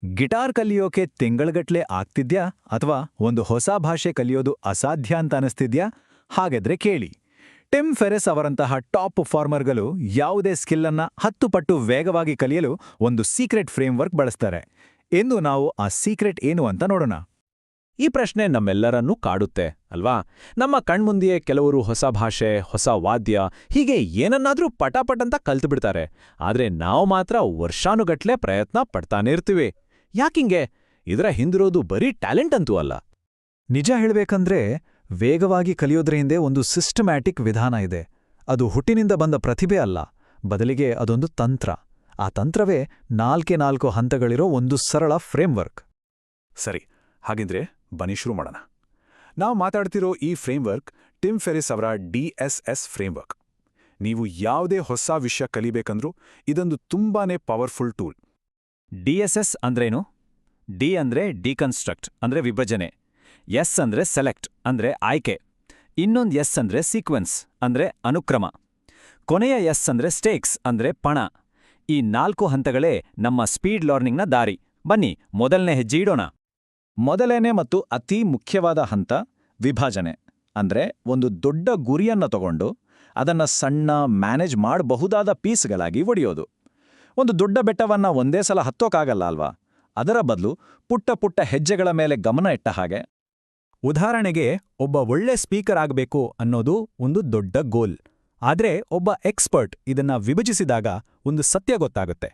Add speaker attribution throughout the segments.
Speaker 1: Guitar ಕಲಿಯೋಕೆ ತಿಂಗಳ್ಗಟ್ಲೆ ಆಗ್ತಿದ್ಯಾ ಅಥವಾ ಒಂದು ಹೊಸ ಭಾಷೆ ಕಲಿಯೋದು ಅಸಾಧ್ಯ ಅಂತ ಅನಿಸ್ತಿದ್ಯಾ? ಹಾಗಾದ್ರೆ ಕೇಳಿ. ಟಿಮ್ ಫೆರೆಸ್ ಅವರಂತಹ ಟಾಪ್ ಪರ್ಫಾರ್ಮರ್ಗಳು ಯಾವುದೇ ಸ್ಕಿಲ್ಲನ್ನ 10 ಪಟ್ಟು ವೇಗವಾಗಿ ಕಲಿಯಲು ಒಂದು ಸೀಕ್ರೆಟ್ ಫ್ರೇಮ್ವರ್ಕ್ ಬಳಸ್ತಾರೆ. ಇಂದು ನಾವು ಆ ಸೀಕ್ರೆಟ್ ಏನು ಅಂತ ನೋಡೋಣ.
Speaker 2: ಈ ಪ್ರಶ್ನೆ ನಮ್ಮೆಲ್ಲರನ್ನೂ ಕಾಡುತ್ತೆ ಅಲ್ವಾ? ನಮ್ಮ ಕಣ್ಮುಂದೆಯೇ ಕೆಲವರು ಹೊಸ ಭಾಷೆ, ಹೊಸ ವಾದ್ಯ, ಹೀಗೆ ಏನನ್ನಾದ್ರೂ ಪಟಾಪಟ್ ಅಂತ ಕಲ್ತುಬಿಡ್ತಾರೆ. ಆದ್ರೆ ನಾವು ಮಾತ್ರ ವರ್ಷಾನುಗಟ್ಲೆ ಪ್ರಯತ್ನ ಪಡ್ತಾನೇ ಇರ್ತೀವಿ. ಯಾಕಿಂಗೆ? ಇದರ ಹಿಂದಿರೋದು ಬರೀ ಟ್ಯಾಲೆಂಟ್ ಅಂತೂ ಅಲ್ಲ.
Speaker 1: ನಿಜ ಹೇಳ್ಬೇಕಂದ್ರೆ ವೇಗವಾಗಿ ಕಲಿಯೋದ್ರ ಹಿಂದೆ ಒಂದು ಸಿಸ್ಟಮ್ಯಾಟಿಕ್ ವಿಧಾನ ಇದೆ. ಅದು ಹುಟ್ಟಿನಿಂದ ಬಂದ ಪ್ರತಿಭೆ ಅಲ್ಲ, ಬದಲಿಗೆ ಅದೊಂದು ತಂತ್ರ. ಆ ತಂತ್ರವೇ 4 ಹಂತಗಳಿರೋ ಒಂದು ಸರಳ ಫ್ರೇಮ್ವರ್ಕ್.
Speaker 3: ಸರಿ, ಹಾಗಿದ್ರೆ ಬನ್ನಿ ಶುರು ಮಾಡೋಣ. ನಾವು ಮಾತಾಡ್ತಿರೋ ಈ ಫ್ರೇಮ್ವರ್ಕ್ ಟಿಮ್ ಫೆರಿಸ್ ಅವರ DSS ಫ್ರೇಮ್ವರ್ಕ್. ನೀವು ಯಾವುದೇ ಹೊಸ ವಿಷಯ ಕಲಿಬೇಕಂದ್ರೂ ಇದೊಂದು ತುಂಬಾನೇ ಪವರ್ಫುಲ್ ಟೂಲ್.
Speaker 1: DSS ಅಂದ್ರೇನು? ಡಿ ಅಂದ್ರೆ ಡಿಕನ್ಸ್ಟ್ರಕ್ಟ್ ಅಂದ್ರೆ ವಿಭಜನೆ, ಎಸ್ ಅಂದ್ರೆ ಸೆಲೆಕ್ಟ್ ಅಂದ್ರೆ ಆಯ್ಕೆ, ಇನ್ನೊಂದು ಎಸ್ ಅಂದ್ರೆ ಸೀಕ್ವೆನ್ಸ್ ಅಂದ್ರೆ ಅನುಕ್ರಮ, ಕೊನೆಯ ಎಸ್ ಅಂದ್ರೆ ಸ್ಟೇಕ್ಸ್ ಅಂದ್ರೆ ಪಣ. ಈ 4 ಹಂತಗಳೇ ನಮ್ಮ ಸ್ಪೀಡ್ ಲರ್ನಿಂಗ್ನ ದಾರಿ. ಬನ್ನಿ ಮೊದಲನೇ ಹೆಜ್ಜೆ ಇಡೋಣ. ಮೊದಲನೇ ಮತ್ತು ಅತಿ ಮುಖ್ಯವಾದ ಹಂತ ವಿಭಾಜನೆ. ಅಂದ್ರೆ ಒಂದು ದೊಡ್ಡ ಗುರಿಯನ್ನ ತಗೊಂಡು ಅದನ್ನ ಸಣ್ಣ ಮ್ಯಾನೇಜ್ ಮಾಡಬಹುದಾದ ಪೀಸ್ಗಳಾಗಿ ಒಡೆಯೋದು. ಒಂದು ದೊಡ್ಡ ಬೆಟ್ಟವನ್ನ ಒಂದೇ ಸಲ ಹತ್ತೋಕ್ಕಾಗಲ್ಲ ಅಲ್ವಾ? ಅದರ ಬದಲು ಪುಟ್ಟ ಪುಟ್ಟ ಹೆಜ್ಜೆಗಳ ಮೇಲೆ ಗಮನ ಇಟ್ಟ ಹಾಗೆ. ಉದಾಹರಣೆಗೆ, ಒಬ್ಬ ಒಳ್ಳೆ ಸ್ಪೀಕರ್ ಆಗಬೇಕು ಅನ್ನೋದು ಒಂದು ದೊಡ್ಡ ಗೋಲ್. ಆದ್ರೆ ಒಬ್ಬ ಎಕ್ಸ್ಪರ್ಟ್ ಇದನ್ನ ವಿಭಜಿಸಿದಾಗ ಒಂದು ಸತ್ಯ ಗೊತ್ತಾಗುತ್ತೆ.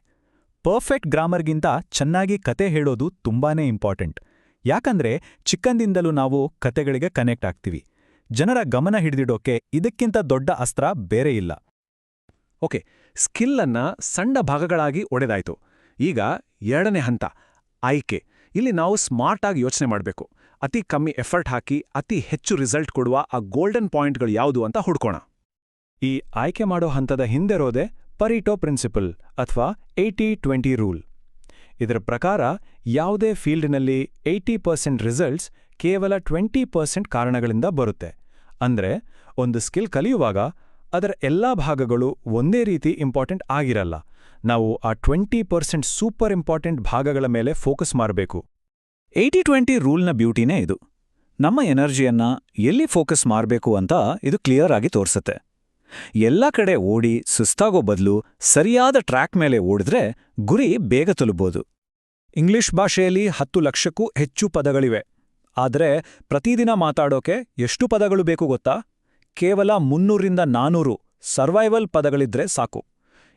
Speaker 1: ಪರ್ಫೆಕ್ಟ್ ಗ್ರಾಮರ್ಗಿಂತ ಚೆನ್ನಾಗಿ ಕತೆ ಹೇಳೋದು ತುಂಬಾನೇ ಇಂಪಾರ್ಟೆಂಟ್. ಯಾಕಂದ್ರೆ ಚಿಕ್ಕಂದಿಂದಲೂ ನಾವು ಕತೆಗಳಿಗೆ ಕನೆಕ್ಟ್ ಆಗ್ತೀವಿ. ಜನರ ಗಮನ ಹಿಡಿದಿಡೋಕೆ ಇದಕ್ಕಿಂತ ದೊಡ್ಡ ಅಸ್ತ್ರ ಬೇರೆ ಇಲ್ಲ.
Speaker 2: ಓಕೆ, ಸ್ಕಿಲ್ಲನ್ನ ಸಣ್ಣ ಭಾಗಗಳಾಗಿ ಒಡೆದಾಯ್ತು. ಈಗ ಎರಡನೇ ಹಂತ ಆಯ್ಕೆ. ಇಲ್ಲಿ ನಾವು ಸ್ಮಾರ್ಟ್ ಆಗಿ ಯೋಚನೆ ಮಾಡಬೇಕು. ಅತಿ ಕಮ್ಮಿ ಎಫರ್ಟ್ ಹಾಕಿ ಅತಿ ಹೆಚ್ಚು ರಿಸಲ್ಟ್ ಕೊಡುವ ಆ ಗೋಲ್ಡನ್ ಪಾಯಿಂಟ್ಗಳು ಯಾವುದು ಅಂತ ಹುಡ್ಕೋಣ. ಈ ಆಯ್ಕೆ ಮಾಡೋ ಹಂತದ ಹಿಂದೆರೋದೆ ಪರೀಟೋ ಪ್ರಿನ್ಸಿಪಲ್ ಅಥವಾ 80-20 ರೂಲ್. ಇದರ ಪ್ರಕಾರ ಯಾವುದೇ ಫೀಲ್ಡ್ನಲ್ಲಿ 80% ರಿಸಲ್ಟ್ಸ್ ಕೇವಲ 20% ಕಾರಣಗಳಿಂದ ಬರುತ್ತೆ. ಅಂದ್ರೆ ಒಂದು ಸ್ಕಿಲ್ ಕಲಿಯುವಾಗ ಅದರ ಎಲ್ಲಾ ಭಾಗಗಳು ಒಂದೇ ರೀತಿ ಇಂಪಾರ್ಟೆಂಟ್ ಆಗಿರಲ್ಲ. ನಾವು ಆ 20% ಸೂಪರ್ ಇಂಪಾರ್ಟೆಂಟ್ ಭಾಗಗಳ ಮೇಲೆ ಫೋಕಸ್ ಮಾಡಬೇಕು.
Speaker 1: 80-20 ರೂಲ್ನ ಬ್ಯೂಟಿನೇ ಇದು. ನಮ್ಮ ಎನರ್ಜಿಯನ್ನ ಎಲ್ಲಿ ಫೋಕಸ್ ಮಾಡಬೇಕು ಅಂತ ಇದು ಕ್ಲಿಯರ್ ಆಗಿ ತೋರಿಸುತ್ತೆ. ಎಲ್ಲ ಕಡೆ ಓಡಿ ಸುಸ್ತಾಗೋ ಬದಲು ಸರಿಯಾದ ಟ್ರ್ಯಾಕ್ ಮೇಲೆ ಓಡಿದ್ರೆ ಗುರಿ ಬೇಗ ತಲುಪಬಹುದು. ಇಂಗ್ಲಿಷ್ ಭಾಷೆಯಲ್ಲಿ 10 ಲಕ್ಷಕ್ಕೂ ಹೆಚ್ಚು ಪದಗಳಿವೆ. ಆದರೆ ಪ್ರತಿದಿನ ಮಾತಾಡೋಕೆ ಎಷ್ಟು ಪದಗಳು ಬೇಕು ಗೊತ್ತಾ? ಕೇವಲ 300-400 ಸರ್ವೈವಲ್ ಪದಗಳಿದ್ರೆ ಸಾಕು.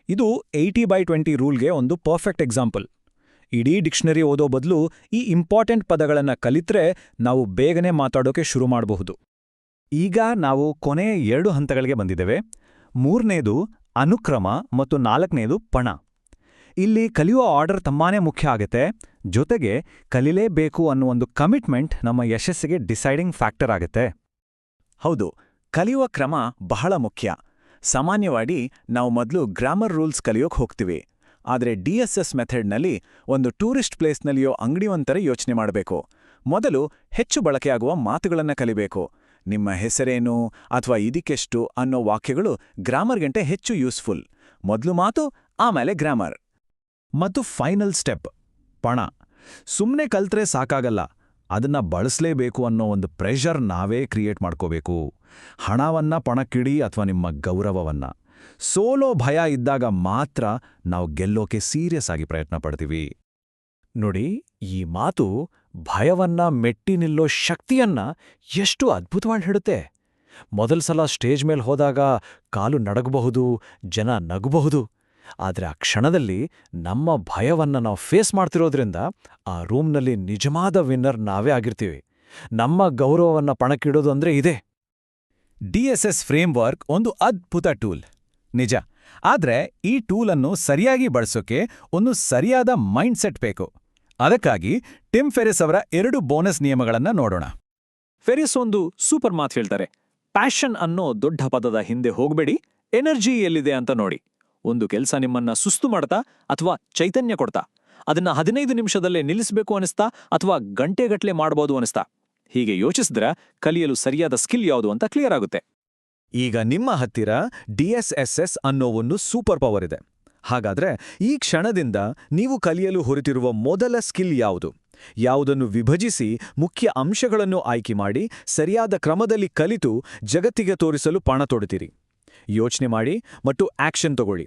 Speaker 1: ಇದು 80/20 ರೂಲ್ಗೆ ಒಂದು ಪರ್ಫೆಕ್ಟ್ ಎಕ್ಸಾಂಪಲ್. ಇಡೀ ಡಿಕ್ಷನರಿ ಓದೋ ಬದಲು ಈ ಇಂಪಾರ್ಟೆಂಟ್ ಪದಗಳನ್ನ ಕಲಿತ್ರೆ ನಾವು ಬೇಗನೆ ಮಾತಾಡೋಕೆ ಶುರು ಮಾಡಬಹುದು. ಈಗ ನಾವು ಕೊನೆಯ 2 ಹಂತಗಳಿಗೆ ಬಂದಿದ್ದೇವೆ. 3ನೇದು ಅನುಕ್ರಮ ಮತ್ತು 4ನೇದು ಪಣ. ಇಲ್ಲಿ ಕಲಿಯುವ ಆರ್ಡರ್ ತುಂಬಾನೇ ಮುಖ್ಯ ಆಗುತ್ತೆ. ಜೊತೆಗೆ ಕಲಿಲೇಬೇಕು ಅನ್ನೋ ಒಂದು ಕಮಿಟ್ಮೆಂಟ್ ನಮ್ಮ ಯಶಸ್ಸಿಗೆ ಡಿಸೈಡಿಂಗ್ ಫ್ಯಾಕ್ಟರ್ ಆಗುತ್ತೆ.
Speaker 3: ಹೌದು, ಕಲಿಯುವ ಕ್ರಮ ಬಹಳ ಮುಖ್ಯ. ಸಾಮಾನ್ಯವಾಗಿ ನಾವು ಮೊದಲು ಗ್ರಾಮರ್ ರೂಲ್ಸ್ ಕಲಿಯೋಕೆ ಹೋಗ್ತೀವಿ. ಆದರೆ DSS ಮೆಥಡ್ನಲ್ಲಿ ಒಂದು ಟೂರಿಸ್ಟ್ ಪ್ಲೇಸ್ನಲ್ಲಿಯೋ ಅಂಗಡಿಯೊಂಥರ ಯೋಚನೆ ಮಾಡಬೇಕು. ಮೊದಲು ಹೆಚ್ಚು ಬಳಕೆಯಾಗುವ ಮಾತುಗಳನ್ನು ಕಲಿಬೇಕು. ನಿಮ್ಮ ಹೆಸರೇನು ಅಥವಾ ಇದಕ್ಕೆಷ್ಟು ಅನ್ನೋ ವಾಕ್ಯಗಳು ಗ್ರಾಮರ್ಗಂಟೆ ಹೆಚ್ಚು ಯೂಸ್ಫುಲ್. ಮೊದಲು ಮಾತು, ಆಮೇಲೆ ಗ್ರಾಮರ್.
Speaker 1: ಮತ್ತು ಫೈನಲ್ ಸ್ಟೆಪ್ ಪಣ. ಸುಮ್ಮನೆ ಕಲ್ತ್ರೆ ಸಾಕಾಗಲ್ಲ, ಅದನ್ನ ಬಳಸಲೇಬೇಕು ಅನ್ನೋ ಒಂದು ಪ್ರೆಷರ್ ನಾವೇ ಕ್ರಿಯೇಟ್ ಮಾಡ್ಕೋಬೇಕು. ಹಣವನ್ನ ಪಣಕ್ಕಿಡಿ ಅಥವಾ ನಿಮ್ಮ ಗೌರವವನ್ನ. ಸೋಲೋ ಭಯ ಇದ್ದಾಗ ಮಾತ್ರ ನಾವು ಗೆಲ್ಲೋಕೆ ಸೀರಿಯಸ್ ಆಗಿ ಪ್ರಯತ್ನ ಪಡ್ತೀವಿ. ನೋಡಿ, ಈ ಮಾತು ಭಯವನ್ನ ಮೆಟ್ಟಿ ನಿಲ್ಲೋ ಶಕ್ತಿಯನ್ನ ಎಷ್ಟು ಅದ್ಭುತವಾಗಿ ಹೇಳುತ್ತೆ. ಮೊದಲ ಸಲ ಸ್ಟೇಜ್ ಮೇಲೆ ಹೋದಾಗ ಕಾಲು ನಡಗಬಹುದು, ಜನ ನಗಬಹುದು. ಆದ್ರೆ ಆ ಕ್ಷಣದಲ್ಲಿ ನಮ್ಮ ಭಯವನ್ನ ನಾವು ಫೇಸ್ ಮಾಡ್ತಿರೋದ್ರಿಂದ ಆ ರೂಮ್ನಲ್ಲಿ ನಿಜವಾದ ವಿನ್ನರ್ ನಾವೇ ಆಗಿರ್ತೀವಿ. ನಮ್ಮ ಗೌರವವನ್ನ ಪಣಕ್ಕಿಡೋದು ಅಂದ್ರೆ ಇದೇ. DSS ಫ್ರೇಮ್ವರ್ಕ್ ಒಂದು ಅದ್ಭುತ ಟೂಲ್ ನಿಜ. ಆದ್ರೆ ಈ ಟೂಲನ್ನು ಸರಿಯಾಗಿ ಬಳಸೋಕೆ ಒಂದು ಸರಿಯಾದ ಮೈಂಡ್ಸೆಟ್ ಬೇಕು. ಅದಕ್ಕಾಗಿ ಟಿಮ್ ಫೆರಿಸ್ ಅವರ 2 ಬೋನಸ್ ನಿಯಮಗಳನ್ನ ನೋಡೋಣ.
Speaker 2: ಫೆರಿಸ್ ಒಂದು ಸೂಪರ್ ಮಾತು ಹೇಳ್ತಾರೆ. ಪ್ಯಾಷನ್ ಅನ್ನೋ ದೊಡ್ಡ ಪದದ ಹಿಂದೆ ಹೋಗ್ಬೇಡಿ, ಎನರ್ಜಿ ಎಲ್ಲಿದೆ ಅಂತ ನೋಡಿ. ಒಂದು ಕೆಲಸ ನಿಮ್ಮನ್ನ ಸುಸ್ತು ಮಾಡ್ತಾ ಅಥವಾ ಚೈತನ್ಯ ಕೊಡ್ತಾ? ಅದನ್ನ 15 ನಿಮಿಷದಲ್ಲೇ ನಿಲ್ಲಿಸಬೇಕು ಅನಿಸ್ತಾ ಅಥವಾ ಗಂಟೆಗಟ್ಲೆ ಮಾಡಬಹುದು ಅನಿಸ್ತಾ? ಹೀಗೆ ಯೋಚಿಸಿದ್ರೆ ಕಲಿಯಲು ಸರಿಯಾದ ಸ್ಕಿಲ್ ಯಾವುದು ಅಂತ ಕ್ಲಿಯರ್ ಆಗುತ್ತೆ.
Speaker 1: ಈಗ ನಿಮ್ಮ ಹತ್ತಿರ DSSS ಅನ್ನೋ ಒಂದು ಸೂಪರ್ ಪವರ್ ಇದೆ.
Speaker 3: ಹಾಗಾದ್ರೆ ಈ ಕ್ಷಣದಿಂದ ನೀವು ಕಲಿಯಲು ಹೊರಟಿರುವ ಮೊದಲ ಸ್ಕಿಲ್ ಯಾವುದು? ಯಾವುದನ್ನು ವಿಭಜಿಸಿ ಮುಖ್ಯ ಅಂಶಗಳನ್ನು ಆಯ್ಕೆ ಮಾಡಿ ಸರಿಯಾದ ಕ್ರಮದಲ್ಲಿ ಕಲಿತು ಜಗತ್ತಿಗೆ ತೋರಿಸಲು ಪಣ ತೊಡುತ್ತೀರಿ? ಯೋಚನೆ ಮಾಡಿ ಮತ್ತು ಆಕ್ಷನ್ ತಗೊಳ್ಳಿ.